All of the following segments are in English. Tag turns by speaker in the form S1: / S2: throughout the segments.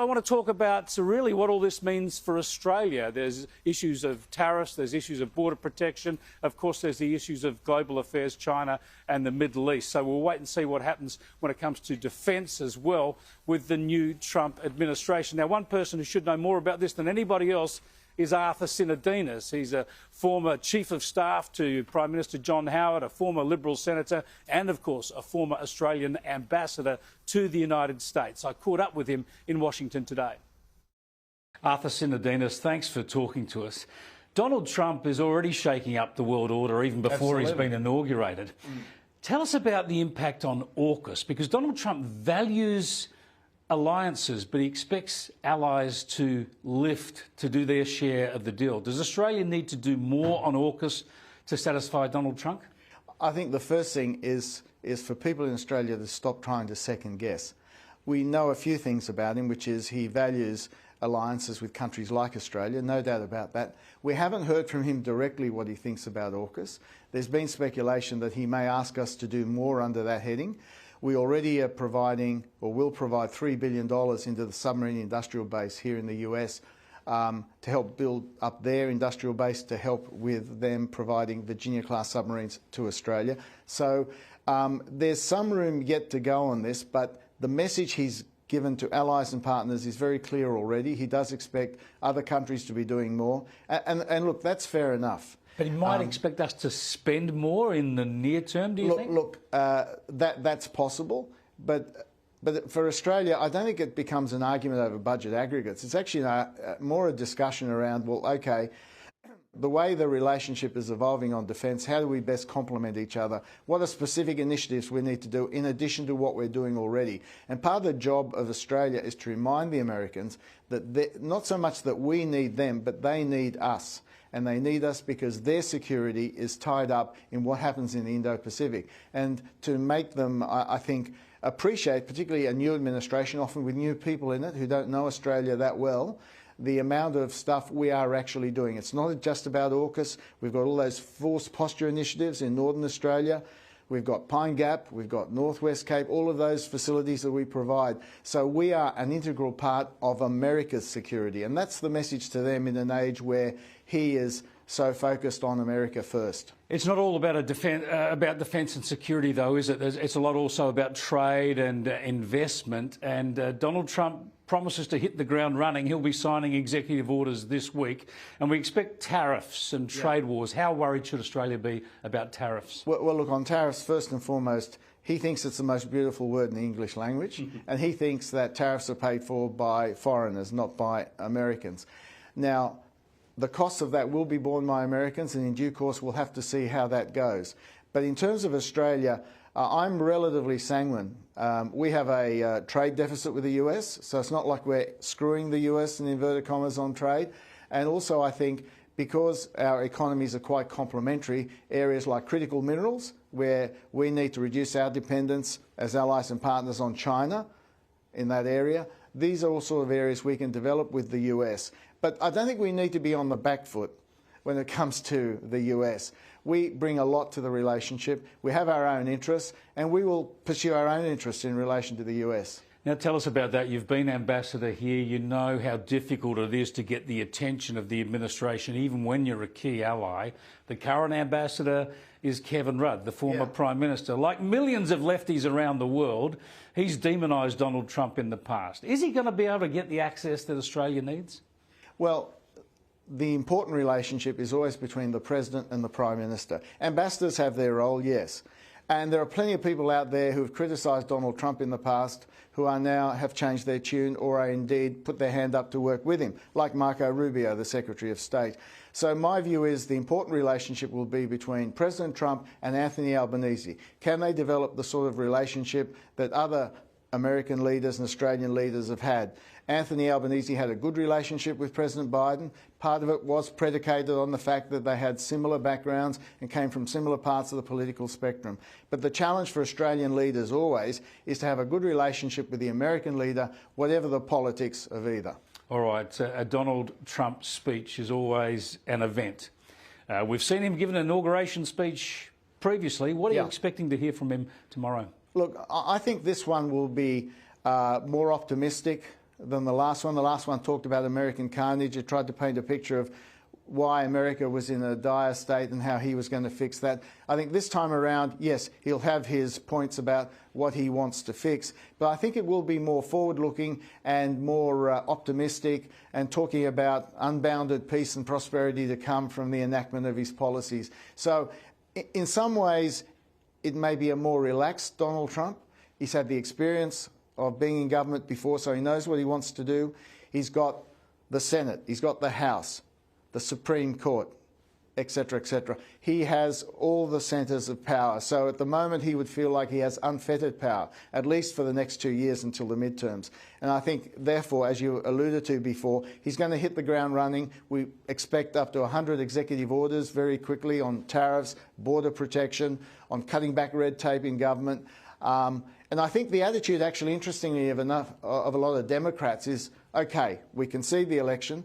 S1: I want to talk about really what all this means for Australia. There's issues of tariffs, there's issues of border protection. Of course, there's the issues of global affairs, China and the Middle East. So we'll wait and see what happens when it comes to defence as well with the new Trump administration. Now, one person who should know more about this than anybody else is Arthur Sinodinos. He's a former Chief of Staff to Prime Minister John Howard, a former Liberal Senator and, of course, a former Australian Ambassador to the United States. I caught up with him in Washington today. Arthur Sinodinos, thanks for talking to us. Donald Trump is already shaking up the world order even before he's been inaugurated. Tell us about the impact on AUKUS, because Donald Trump values alliances, but he expects allies to lift, to do their share of the deal. Does Australia need to do more on AUKUS to satisfy Donald Trump?
S2: I think the first thing is for people in Australia to stop trying to second guess. We know a few things about him, which is he values alliances with countries like Australia, no doubt about that. We haven't heard from him directly what he thinks about AUKUS. There's been speculation that he may ask us to do more under that heading. We already are providing, or will provide, $3 billion into the submarine industrial base here in the US to help build up their industrial base, to help with them providing Virginia-class submarines to Australia. So there's some room yet to go on this, but the message he's given to allies and partners is very clear already. He does expect other countries to be doing more. And look, that's fair enough.
S1: But he might expect us to spend more in the near term, do you think?
S2: Look, that's possible. But for Australia, I don't think it becomes an argument over budget aggregates. It's actually more a discussion around, well, OK, the way the relationship is evolving on defence, how do we best complement each other? What are specific initiatives we need to do in addition to what we're doing already? And part of the job of Australia is to remind the Americans that not so much that we need them, but they need us. And they need us because their security is tied up in what happens in the Indo-Pacific. And to make them, I think, appreciate, particularly a new administration, often with new people in it who don't know Australia that well, the amount of stuff we are actually doing. It's not just about AUKUS. We've got all those force posture initiatives in Northern Australia. We've got Pine Gap, we've got Northwest Cape, all of those facilities that we provide. So we are an integral part of America's security. And that's the message to them in an age where he is so focused on America first.
S1: It's not all about defence and security, though, is it? It's a lot also about trade and investment. And Donald Trump promises to hit the ground running. He'll be signing executive orders this week. And we expect tariffs and trade wars. How worried should Australia be about tariffs?
S2: Well, look, on tariffs, first and foremost, he thinks it's the most beautiful word in the English language. And he thinks that tariffs are paid for by foreigners, not by Americans. Now, the costs of that will be borne by Americans, and in due course we'll have to see how that goes. But in terms of Australia, I'm relatively sanguine. We have a trade deficit with the US, so it's not like we're screwing the US in inverted commas on trade. And also I think because our economies are quite complementary, areas like critical minerals, where we need to reduce our dependence as allies and partners on China in that area, these are all sort of areas we can develop with the US. But I don't think we need to be on the back foot when it comes to the US. We bring a lot to the relationship. We have our own interests, and we will pursue our own interests in relation to the US.
S1: Now, tell us about that. You've been ambassador here. You know how difficult it is to get the attention of the administration, even when you're a key ally. The current ambassador is Kevin Rudd, the former Prime Minister. Like millions of lefties around the world, he's demonised Donald Trump in the past. Is he going to be able to get the access that Australia needs?
S2: Well, the important relationship is always between the President and the Prime Minister. Ambassadors have their role, yes. And there are plenty of people out there who have criticised Donald Trump in the past who are now have changed their tune or are indeed put their hand up to work with him, like Marco Rubio, the Secretary of State. So my view is the important relationship will be between President Trump and Anthony Albanese. Can they develop the sort of relationship that other American leaders and Australian leaders have had? Anthony Albanese had a good relationship with President Biden. Part of it was predicated on the fact that they had similar backgrounds and came from similar parts of the political spectrum. But the challenge for Australian leaders always is to have a good relationship with the American leader, whatever the politics of either.
S1: All right, a Donald Trump speech is always an event. We've seen him give an inauguration speech previously. What are you expecting to hear from him tomorrow?
S2: Look, I think this one will be more optimistic, than the last one. The last one talked about American carnage. It tried to paint a picture of why America was in a dire state and how he was going to fix that. I think this time around, yes, he'll have his points about what he wants to fix, but I think it will be more forward-looking and more optimistic, and talking about unbounded peace and prosperity to come from the enactment of his policies. So in some ways, it may be a more relaxed Donald Trump. He's had the experience of being in government before, so he knows what he wants to do. He's got the Senate, he's got the House, the Supreme Court, etc., etc. He has all the centres of power. So at the moment he would feel like he has unfettered power, at least for the next 2 years until the midterms. And I think, therefore, as you alluded to before, he's going to hit the ground running. We expect up to 100 executive orders very quickly on tariffs, border protection, on cutting back red tape in government. And I think the attitude, actually, interestingly, of a lot of Democrats is, OK, we concede the election,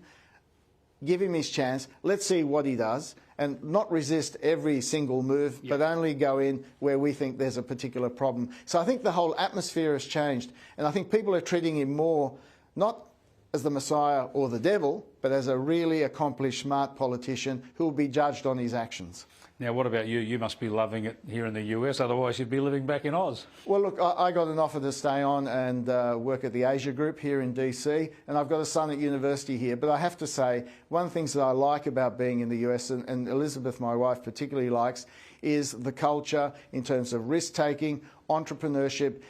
S2: give him his chance, let's see what he does, and not resist every single move, but only go in where we think there's a particular problem. So I think the whole atmosphere has changed, and I think people are treating him more, not as the Messiah or the devil, but as a really accomplished, smart politician who will be judged on his actions.
S1: Now, what about you? You must be loving it here in the US, otherwise you'd be living back in Oz.
S2: Well, look, I got an offer to stay on and work at the Asia Group here in DC, and I've got a son at university here. But I have to say, one of the things that I like about being in the US, and Elizabeth, my wife, particularly likes, is the culture in terms of risk-taking, entrepreneurship.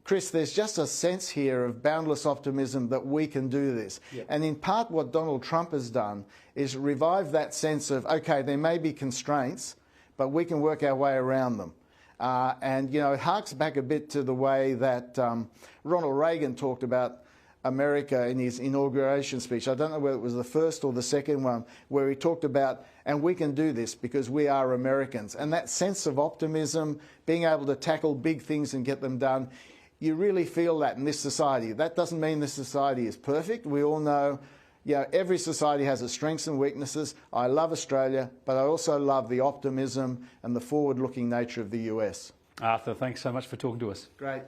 S2: Chris, there's just a sense here of boundless optimism that we can do this. Yep. And in part what Donald Trump has done is revive that sense of, OK, there may be constraints, but we can work our way around them. And, you know, it harks back a bit to the way that Ronald Reagan talked about America in his inauguration speech. I don't know whether it was the first or the second one, where he talked about, and we can do this because we are Americans. And that sense of optimism, being able to tackle big things and get them done, you really feel that in this society. That doesn't mean this society is perfect. We all know, you know, every society has its strengths and weaknesses. I love Australia, but I also love the optimism and the forward-looking nature of the US.
S1: Arthur, thanks so much for talking to us.
S2: Great.